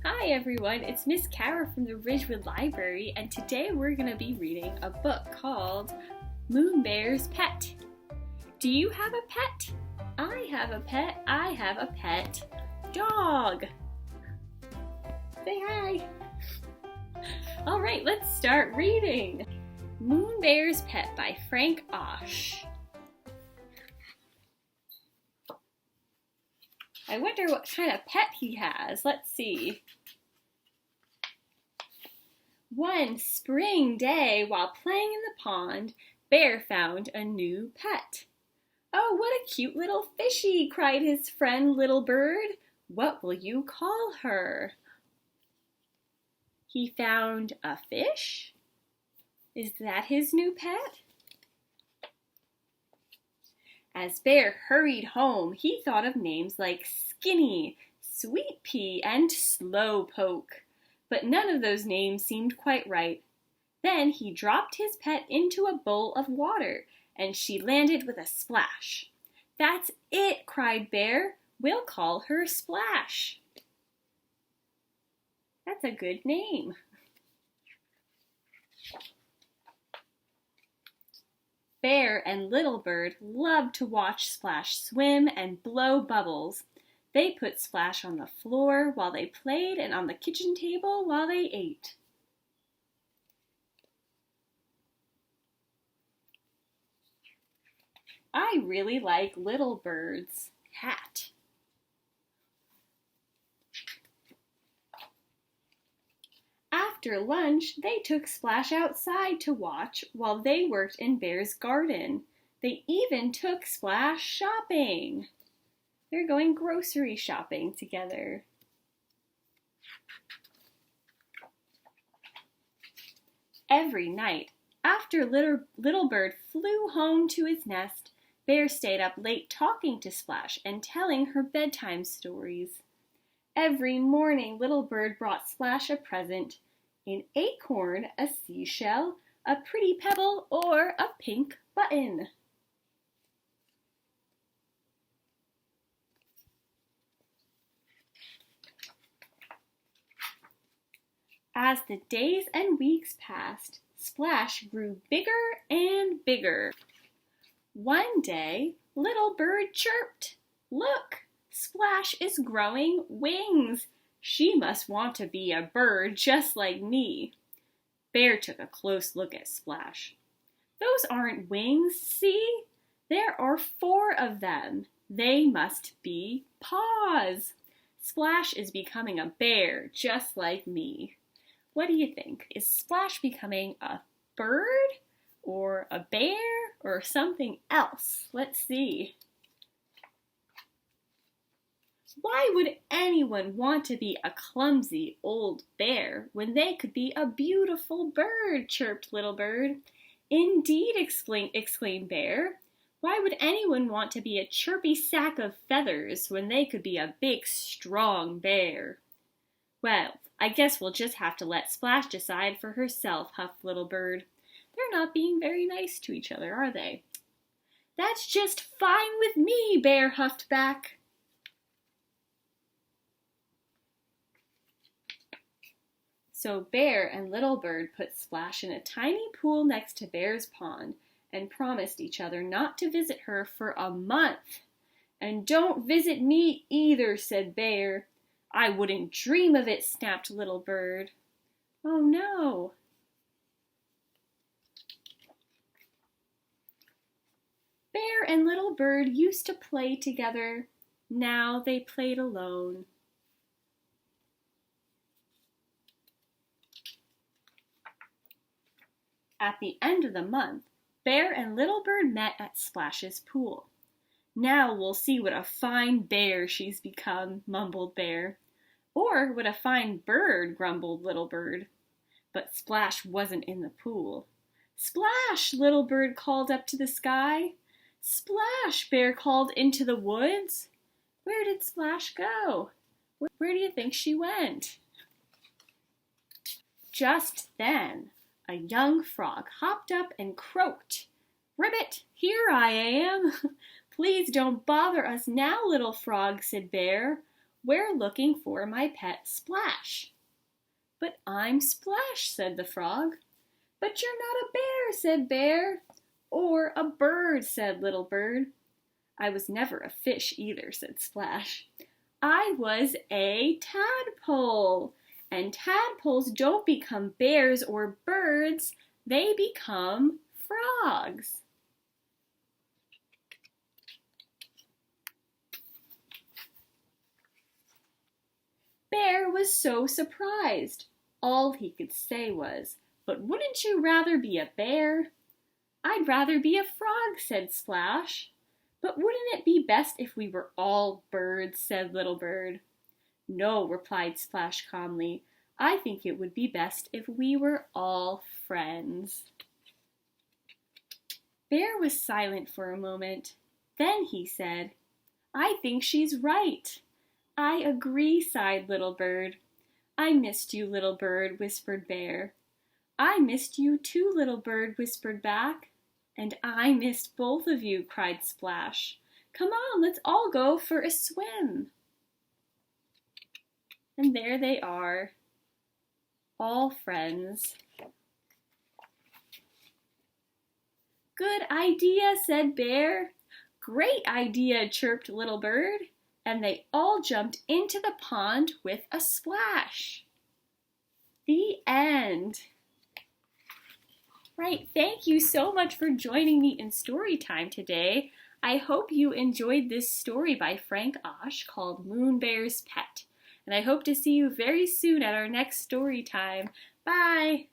Hi everyone, it's Miss Kara from the Ridgewood Library, and today we're going to be reading a book called Moon Bear's Pet. Do you have a pet? I have a pet. I have a pet dog. Say hi. Alright, let's start reading. Moon Bear's Pet by Frank Osh. I wonder what kind of pet he has. Let's see. One spring day, while playing in the pond, Bear found a new pet. "Oh, what a cute little fishy!" cried his friend Little Bird. "What will you call her?" He found a fish? Is that his new pet? As Bear hurried home, he thought of names like Skinny, Sweet Pea, and Slow Poke. But none of those names seemed quite right. Then he dropped his pet into a bowl of water, and she landed with a splash. "That's it!" cried Bear. "We'll call her Splash." That's a good name. Bear and Little Bird loved to watch Splash swim and blow bubbles. They put Splash on the floor while they played and on the kitchen table while they ate. I really like Little Bird's hat. After lunch, they took Splash outside to watch while they worked in Bear's garden. They even took Splash shopping. They're going grocery shopping together. Every night, after Little Bird flew home to his nest, Bear stayed up late talking to Splash and telling her bedtime stories. Every morning, Little Bird brought Splash a present: an acorn, a seashell, a pretty pebble, or a pink button. As the days and weeks passed, Splash grew bigger and bigger. One day, Little Bird chirped, "Look, Splash is growing wings. She must want to be a bird just like me." Bear took a close look at Splash. "Those aren't wings, see? There are 4 of them. They must be paws. Splash is becoming a bear just like me. What do you think? Is Splash becoming a bird or a bear or something else? Let's see." "Why would anyone want to be a clumsy old bear when they could be a beautiful bird?" chirped Little Bird. "Indeed," exclaimed Bear. "Why would anyone want to be a chirpy sack of feathers when they could be a big, strong bear?" "Well, I guess we'll just have to let Splash decide for herself," huffed Little Bird. "They're not being very nice to each other, are they?" "That's just fine with me," Bear huffed back. So Bear and Little Bird put Splash in a tiny pool next to Bear's pond and promised each other not to visit her for a month. "And don't visit me either," said Bear. "I wouldn't dream of it," snapped Little Bird. Oh no. Bear and Little Bird used to play together. Now they played alone. At the end of the month, Bear and Little Bird met at Splash's pool. "Now we'll see what a fine bear she's become," mumbled Bear. "Or what a fine bird," grumbled Little Bird. But Splash wasn't in the pool. "Splash!" Little Bird called up to the sky. "Splash!" Bear called into the woods. Where did Splash go? Where do you think she went? Just then, a young frog hopped up and croaked. "Ribbit, here I am." "Please don't bother us now, little frog," said Bear. We're looking for my pet Splash. But I'm Splash, said the frog. But you're not a bear, said Bear. Or a bird, said Little Bird. I was never a fish either, said Splash. I was a tadpole. And tadpoles don't become bears or birds, they become frogs. Bear was so surprised. All he could say was, "But wouldn't you rather be a bear?" "I'd rather be a frog," said Splash. "But wouldn't it be best if we were all birds?" said Little Bird. "No," replied Splash calmly. "I think it would be best if we were all friends." Bear was silent for a moment. Then he said, "I think she's right." "I agree," sighed Little Bird. "I missed you, Little Bird," whispered Bear. "I missed you too," Little Bird whispered back. "And I missed both of you," cried Splash. "Come on, let's all go for a swim." And there they are, all friends. "Good idea," said Bear. "Great idea," chirped Little Bird. And they all jumped into the pond with a splash. The end. Right, thank you so much for joining me in story time today. I hope you enjoyed this story by Frank Osh called Moon Bear's Pet. And I hope to see you very soon at our next story time. Bye!